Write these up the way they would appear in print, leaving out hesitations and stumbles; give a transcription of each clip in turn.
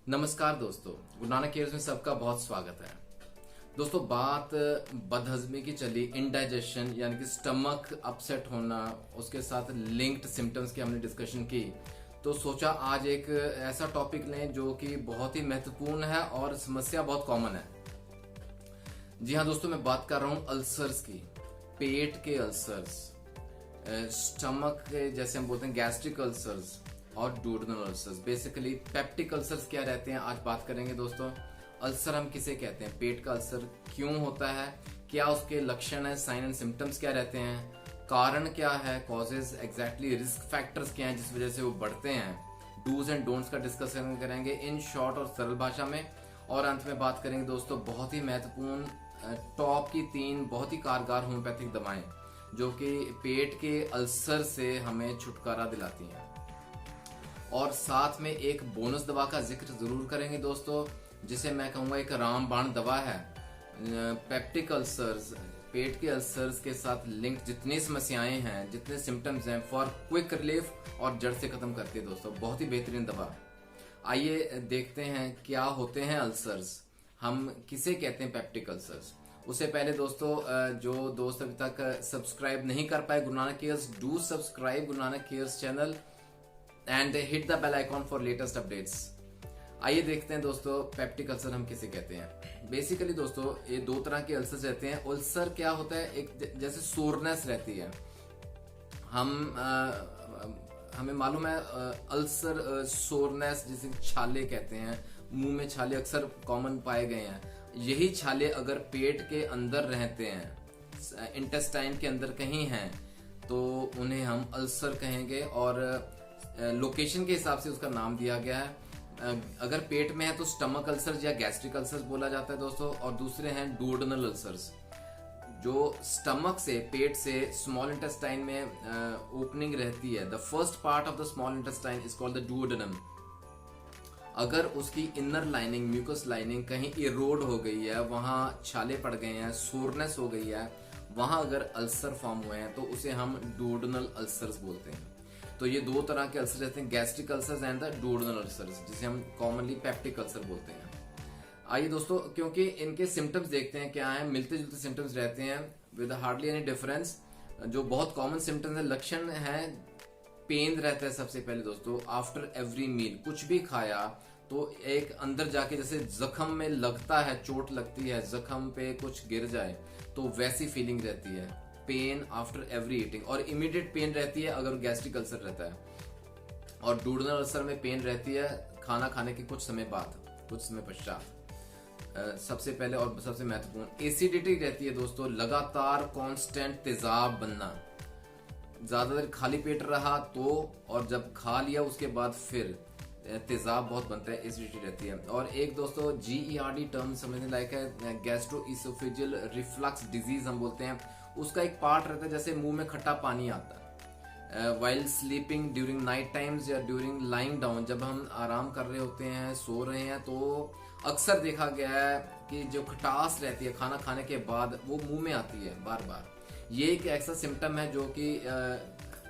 नमस्कार दोस्तों, गुरु नानक केयर्स में सबका बहुत स्वागत है। दोस्तों, बात बदहजमी की चली, इंडाइजेशन यानी कि स्टमक अपसेट होना, उसके साथ लिंक्ड सिम्टम्स की हमने डिस्कशन की। तो सोचा आज एक ऐसा टॉपिक लें जो कि बहुत ही महत्वपूर्ण है और समस्या बहुत कॉमन है। जी हाँ दोस्तों, मैं बात कर रहा हूँ अल्सर्स की, पेट के अल्सर्स, स्टमक के जैसे हम बोलते हैं गैस्ट्रिक अल्सर्स और duodenal ulcers. Basically peptic ulcers क्या रहते हैं आज बात करेंगे दोस्तों। अल्सर हम किसे कहते हैं, पेट का अल्सर क्यों होता है, क्या उसके लक्षण है, साइन एंड सिम्टम्स क्या रहते हैं, कारण क्या है, कॉजेज एग्जैक्टली, रिस्क फैक्टर्स क्या हैं जिस वजह से वो बढ़ते हैं, डूज एंड डोंट्स का डिस्कशन करेंगे इन शॉर्ट और सरल भाषा में। और अंत में बात करेंगे दोस्तों बहुत ही महत्वपूर्ण टॉप की 3 बहुत ही कारगर होम्योपैथिक दवाएं जो कि पेट के अल्सर से हमें छुटकारा दिलाती हैं। और साथ में एक बोनस दवा का जिक्र जरूर करेंगे दोस्तों, जिसे मैं कहूंगा एक रामबाण दवा है। पेप्टिक अल्सर्स, पेट के अल्सर्स के साथ लिंक जितनी समस्याएं हैं, जितने सिम्टम्स हैं, फॉर क्विक रिलीफ और जड़ से खत्म करती है दोस्तों। बहुत ही बेहतरीन दवा। आइए देखते हैं क्या होते हैं अल्सर्स, हम किसे कहते हैं पेप्टिक अल्सर्स। उससे पहले दोस्तों, जो दोस्त अभी तक सब्सक्राइब नहीं कर पाए गुरु Nanak cares, do subscribe Guru Nanak cares channel and hit the bell icon for latest updates. आइए देखते हैं दोस्तों पेप्टिक अल्सर हम किसे कहते हैं। बेसिकली दोस्तों ये 2 तरह के अल्सर रहते हैं। अल्सर क्या होता है, एक जैसे सोरनेस रहती है, हमें मालूम है अल्सर, सोरनेस जिसे छाले कहते हैं, मुंह में छाले अक्सर कॉमन पाए गए हैं। यही छाले अगर पेट के अंदर रहते हैं, इंटेस्टाइन के अंदर कहीं हैं, तो उन्हें हम अल्सर कहेंगे और लोकेशन के हिसाब से उसका नाम दिया गया है। अगर पेट में है तो स्टमक अल्सर्स या गैस्ट्रिक अल्सर्स बोला जाता है दोस्तों। और दूसरे हैं डुओडेनल अल्सर्स, जो स्टमक से, पेट से स्मॉल इंटेस्टाइन में ओपनिंग रहती है। The first part of the small intestine is called the duodenum. अगर उसकी इनर लाइनिंग, म्यूकस लाइनिंग कहीं इरोड हो गई है, वहां छाले पड़ गए हैं, सोरनेस हो गई है, वहां अगर अल्सर फॉर्म हुए हैं तो उसे हम डुओडेनल अल्सर्स बोलते हैं। तो ये 2 तरह के अल्सर रहते हैं, gastric ulcers and the duodenal ulcers, जिसे हम कॉमनली पेप्टिक अल्सर बोलते हैं। आइए दोस्तों, क्योंकि इनके सिम्टम्स देखते हैं क्या है, मिलते जुलते सिम्टम्स रहते हैं विद हार्डली एनी डिफरेंस। जो बहुत कॉमन सिम्टम्स है, लक्षण है, पेन रहता है सबसे पहले दोस्तों आफ्टर एवरी मील। कुछ भी खाया तो एक अंदर जाके जैसे जख्म में लगता है, चोट लगती है, जख्म पे कुछ गिर जाए तो वैसी फीलिंग रहती है। पेन आफ्टर एवरी ईटिंग, और इमीडिएट पेन रहती है अगर गैस्ट्रिक अल्सर रहता है। और डुओडेनल अल्सर में पेन रहती है खाना खाने के कुछ समय बाद, कुछ समय पश्चात। सबसे पहले और सबसे महत्वपूर्ण एसिडिटी रहती है दोस्तों, लगातार कांस्टेंट तेजाब बनना, ज्यादा देर खाली पेट रहा तो, और जब खा लिया उसके बाद फिर तेजाब बहुत बनता है, एसिडिटी रहती है। और एक दोस्तों GERD टर्म समझने लायक है, गैस्ट्रोइसोफेजियल रिफ्लक्स डिजीज हम बोलते हैं। उसका एक पार्ट रहता है जैसे मुंह में खट्टा पानी आता है while sleeping during night times या ड्यूरिंग लाइंग डाउन। जब हम आराम कर रहे होते हैं, सो रहे हैं, तो अक्सर देखा गया है कि जो खटास रहती है खाना खाने के बाद वो मुंह में आती है बार बार। ये एक ऐसा सिम्टम है जो कि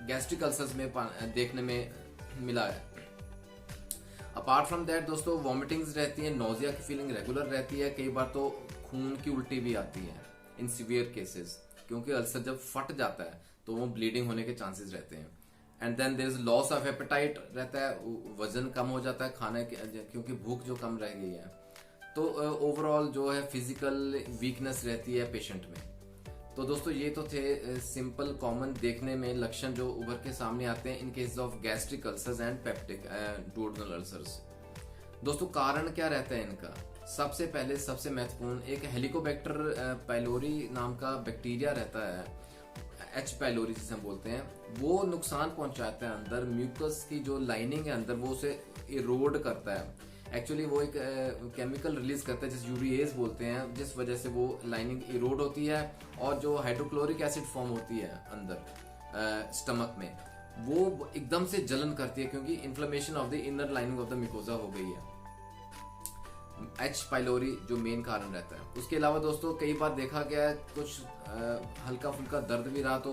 गैस्ट्रिक अल्सर्स में देखने में मिला है। अपार्ट फ्रॉम दैट दोस्तों वॉमिटिंग्स रहती है, नोजिया की फीलिंग रेगुलर रहती है, कई बार तो खून की उल्टी भी आती है इन सीवियर केसेस, क्योंकि अल्सर जब फट जाता है तो वो ब्लीडिंग होने के चांसेस रहते हैं। And then there is loss of appetite रहता है, वजन कम हो जाता है खाने के, क्योंकि भूख जो कम रह गई है। तो ओवरऑल जो है फिजिकल वीकनेस रहती है पेशेंट में। तो दोस्तों ये तो थे सिंपल कॉमन देखने में लक्षण जो उभर के सामने आते हैं in case of gastric ulcers and peptic duodenal ulcers. दोस्तों कारण क्या रहता है इनका, सबसे पहले सबसे महत्वपूर्ण एक हेलिकोबैक्टर पाइलोरी नाम का बैक्टीरिया रहता है, H पाइलोरी जिसे हम बोलते हैं। वो नुकसान पहुंचाता है अंदर, म्यूकस की जो लाइनिंग है अंदर वो उसे इरोड करता है। एक्चुअली वो एक केमिकल रिलीज करता है जिस यूरिएज बोलते हैं, जिस वजह से वो लाइनिंग इरोड होती है और जो हाइड्रोक्लोरिक एसिड फॉर्म होती है अंदर स्टमक में, वो एकदम से जलन करती है क्योंकि inflammation of the inner lining of the mucosa हो गई है। H पाइलोरी जो मेन कारण रहता है। उसके अलावा दोस्तों कई बार देखा गया है कुछ हल्का फुल्का दर्द भी रहा तो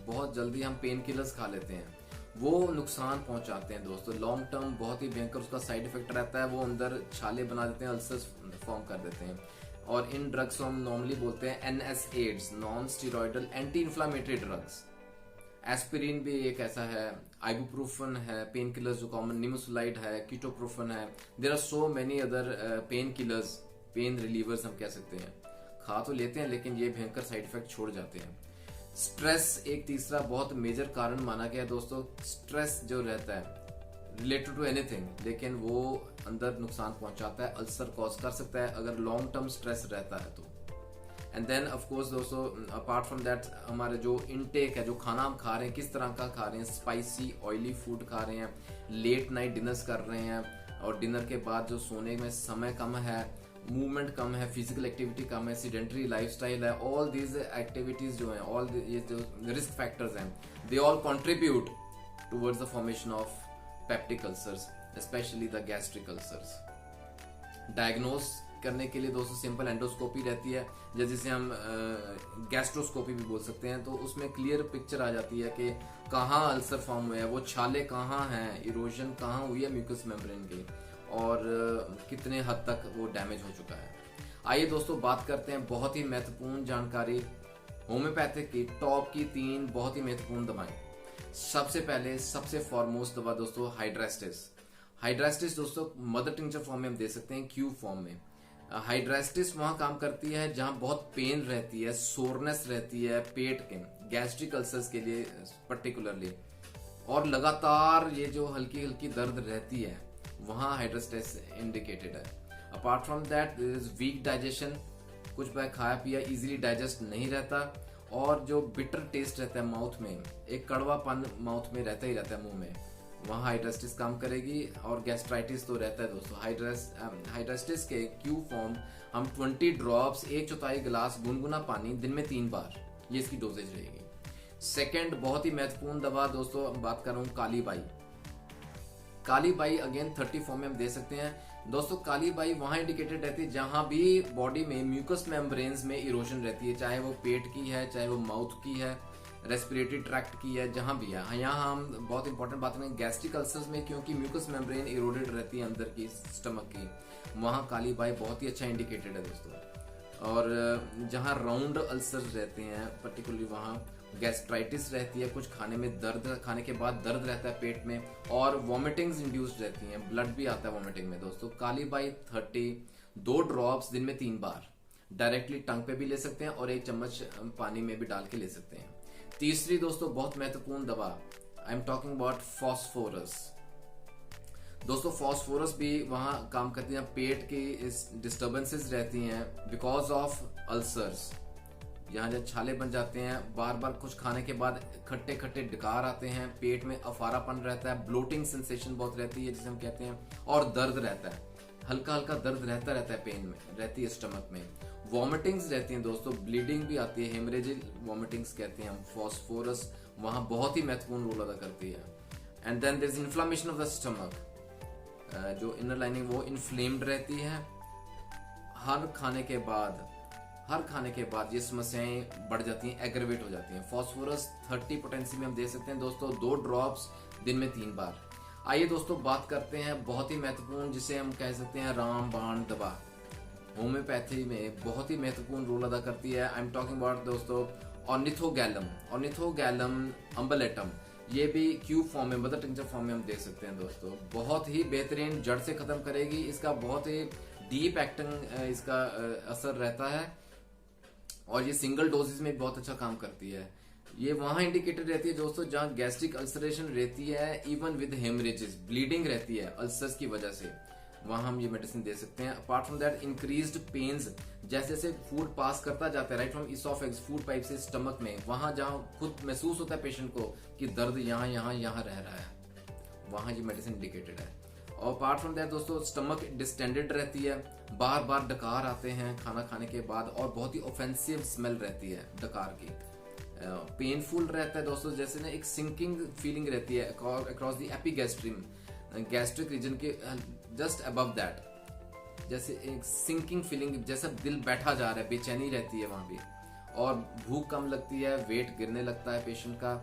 बहुत जल्दी हम पेन किलर्स खा लेते हैं, वो नुकसान पहुंचाते हैं दोस्तों। लॉन्ग टर्म बहुत ही भयंकर उसका साइड इफेक्ट रहता है, वो अंदर छाले बना देते हैं, अल्सर्स फॉर्म कर देते हैं। और इन ड्रग्स को हम नॉर्मली बोलते हैं NSAIDs, non steroidal anti inflammatory drugs. Aspirin भी एक ऐसा है, आइबुप्रोफेन है, पेन किलर्स जो कॉमन, निमोसुलाइड है, कीटोप्रोफेन है। There are so many other pain killers, pain relievers हम कह सकते हैं। खा तो लेते हैं लेकिन ये भयंकर साइड इफेक्ट छोड़ जाते हैं। स्ट्रेस एक तीसरा बहुत मेजर कारण माना गया है दोस्तों। स्ट्रेस जो रहता है रिलेटेड टू एनीथिंग, लेकिन वो अंदर नुकसान पहुंचाता है, अल्सर कॉज कर सकता है अगर लॉन्ग टर्म स्ट्रेस रहता है तो। एंड देन ऑफ कोर्स दोस्तों, अपार्ट फ्रॉम दैट, हमारे जो इनटेक है, जो खाना हम खा रहे हैं, किस तरह का खा रहे हैं, स्पाइसी ऑयली फूड खा रहे हैं, लेट नाइट डिनर्स कर रहे हैं, और डिनर के बाद जो सोने में समय कम है, मूवमेंट कम है, फिजिकल एक्टिविटी कम है, सीडेंटरी लाइफस्टाइल है, ऑल दीज एक्टिविटीज जो हैं, ऑल ये जो रिस्क फैक्टर्स हैं, they all contribute towards the formation of peptic ulcers, specially the gastric ulcers. Diagnose करने के लिए दोस्तों सिंपल एंडोस्कोपी रहती है, जिसे हम गैस्ट्रोस्कोपी भी बोल सकते हैं। तो उसमें क्लियर पिक्चर आ जाती है कि कहाँ अल्सर फॉर्म हुआ है, वो छाले कहाँ हैं, इरोजन कहाँ हुई है म्यूकस मेम्ब्रेन की, और कितने हद तक वो डैमेज हो चुका है। आइए दोस्तों बात करते हैं बहुत ही महत्वपूर्ण जानकारी, होम्योपैथिक की टॉप की 3 बहुत ही महत्वपूर्ण दवाएं। सबसे पहले सबसे फॉरमोस्ट दवा दोस्तों हाइड्रास्टिस। हाइड्रास्टिस दोस्तों मदर टिंचर फॉर्म में हम दे सकते हैं, क्यूब फॉर्म में। हाइड्रास्टिस वहां काम करती है जहां बहुत पेन रहती है, सोरनेस रहती है पेट के, गैस्ट्रिक अल्सर्स के लिए पर्टिकुलरली, और लगातार ये जो हल्की हल्की दर्द रहती है, वहां हाइड्रास्टिस इंडिकेटेड है। Apart from that there is weak digestion, कुछ बार खाया पिया इजीली डाइजेस्ट नहीं रहता, और जो बिटर टेस्ट रहता है माउथ में, एक कड़वापन माउथ में रहता ही रहता है मुंह में, वहां हाइड्रास्टिस काम करेगी। और गैस्ट्राइटिस तो रहता है दोस्तों। हाइड्रास्टिस के क्यू फॉर्म हम 20 ड्रॉप्स 1/4 गिलास गुनगुना पानी दिन में 3 बार, ये इसकी डोजेज रहेगी। सेकेंड बहुत ही महत्वपूर्ण दवा दोस्तों, हम बात कर रहा हूं काली बाई। काली बाई अगेन 30 फॉर्म में हम दे सकते हैं दोस्तों। काली बाई वहां इंडिकेटेड रहती है जहां भी बॉडी में म्यूकस मेम्ब्रेन्स में इरोजन रहती है, चाहे वो पेट की है, चाहे वो माउथ की है, रेस्पिरेटरी ट्रैक्ट की है, जहां भी है। यहाँ हम बहुत इंपॉर्टेंट बात करें गैस्ट्रिक अल्सर्स में, क्योंकि म्यूकस मेम्ब्रेन इरोडेड रहती है अंदर की स्टमक की, वहां काली बाई बहुत ही अच्छा इंडिकेटेड है दोस्तों। और जहां राउंड अल्सर्स रहते हैं पर्टिकुलरली, वहां गैस्ट्राइटिस रहती है, कुछ खाने में दर्द, खाने के बाद दर्द रहता है पेट में, और वॉमिटिंग्स इंड्यूस्ड रहती हैं, ब्लड भी आता है वॉमिटिंग में दोस्तों। काली बाई 30 2 ड्रॉप्स दिन में 3 बार, डायरेक्टली टंग पे भी ले सकते हैं और 1 चम्मच पानी में भी डाल के ले सकते हैं। तीसरी दोस्तों बहुत महत्वपूर्ण दवा, I am talking about phosphorus. दोस्तों फॉस्फोरस भी वहां काम करती है, पेट की डिस्टर्बेंसेस रहती हैं बिकॉज ऑफ अल्सर्स, यहाँ जब छाले बन जाते हैं, बार बार कुछ खाने के बाद खट्टे खट्टे डकार आते हैं, पेट में अफारापन रहता है, ब्लोटिंग सेंसेशन बहुत रहती है जिसे हम कहते हैं, और दर्द रहता है, हल्का हल्का दर्द रहता है पेन में रहती है, स्टमक में वॉमिटिंग्स रहती हैं दोस्तों, ब्लीडिंग भी आती है, हेमरेजिक वॉमिटिंग्स कहते हैं हम। फॉस्फोरस वहां बहुत ही महत्वपूर्ण रोल अदा करती है। And then there is inflammation of the stomach, जो इनर लाइनिंग वो इन्फ्लेम्ड रहती है। हर खाने के बाद ये समस्याएं बढ़ जाती हैं, एग्रेवेट हो जाती हैं। फॉस्फोरस 30 पोटेंसी में हम दे सकते हैं दोस्तों, 2 ड्रॉप्स दिन में 3 बार। आइए दोस्तों बात करते हैं बहुत ही महत्वपूर्ण, जिसे हम कह सकते हैं रामबाण दवा, होम्योपैथी में बहुत ही महत्वपूर्ण रोल अदा करती है। आई एम टॉकिंग अबाउट दोस्तों ऑर्निथोगैलम अम्बलेटम। ये भी क्यूब फॉर्म में, मदर टिंचर फॉर्म में हम दे सकते हैं दोस्तों। बहुत ही बेहतरीन, जड़ से खत्म करेगी, इसका बहुत ही डीप एक्टिंग इसका असर रहता है, और ये सिंगल डोजेज में बहुत अच्छा काम करती है। ये वहां इंडिकेटेड रहती है दोस्तों जहां गैस्ट्रिक अल्सरेशन रहती है, इवन विद हेमरेजेस, ब्लीडिंग रहती है अल्सर्स की वजह से, वहां हम ये मेडिसिन दे सकते हैं। Apart from that increased pains, जैसे जैसे फूड पास करता जाता है right from oesophagus, food pipe से स्टमक में, वहां जहां खुद महसूस होता है पेशेंट को कि दर्द यहाँ यहाँ यहाँ रह रहा है, वहां ये मेडिसिन इंडिकेटेड है। और अपार्ट फ्रॉम दैट दोस्तों स्टमक डिस्टेंडेड रहती है, बार बार डकार आते हैं खाना खाने के बाद, और बहुत ही ऑफेंसिव स्मेल रहती है डकार की, पेनफुल रहता है दोस्तों, जैसे ना एक सिंकिंग फीलिंग रहती है अक्रॉस द एपिगैस्ट्रिम, गैस्ट्रिक रीजन के जस्ट अबव दैट, जैसे एक सिंकिंग फीलिंग, जैसा दिल बैठा जा रहा है, बेचैनी रहती है वहां भी, और भूख कम लगती है, वेट गिरने लगता है पेशेंट का।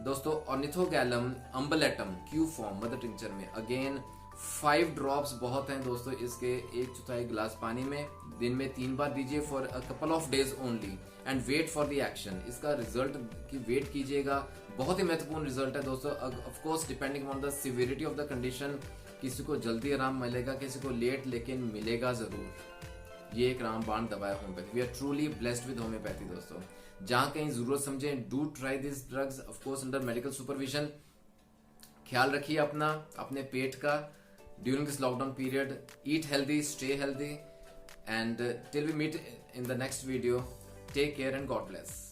दोस्तों ऑर्निथोगैलम अम्बलेटम क्यू फॉर्म मदर टिंचर में अगेन 5 ड्रॉप्स बहुत हैं दोस्तों। इसके 1/4 गिलास पानी में दिन में 3 बार दीजिए for a couple of days only and wait for the action. इसका रिजल्ट की वेट कीजिएगा, बहुत ही महत्वपूर्ण रिजल्ट है दोस्तों। Of course depending on the severity of the condition, किसी को जल्दी आराम मिलेगा, किसी को लेट, लेकिन मिलेगा जरूर। ये एक रामबाण दवा है homoeopathy. We are truly blessed with homoeopathy दोस्तों। जहां कहीं जरूरत समझे do try this drugs, of course under medical supervision. ख्याल रखिए अपना, अपने पेट का during this lockdown period. Eat healthy, stay healthy, and till we meet in the next video, take care and God bless.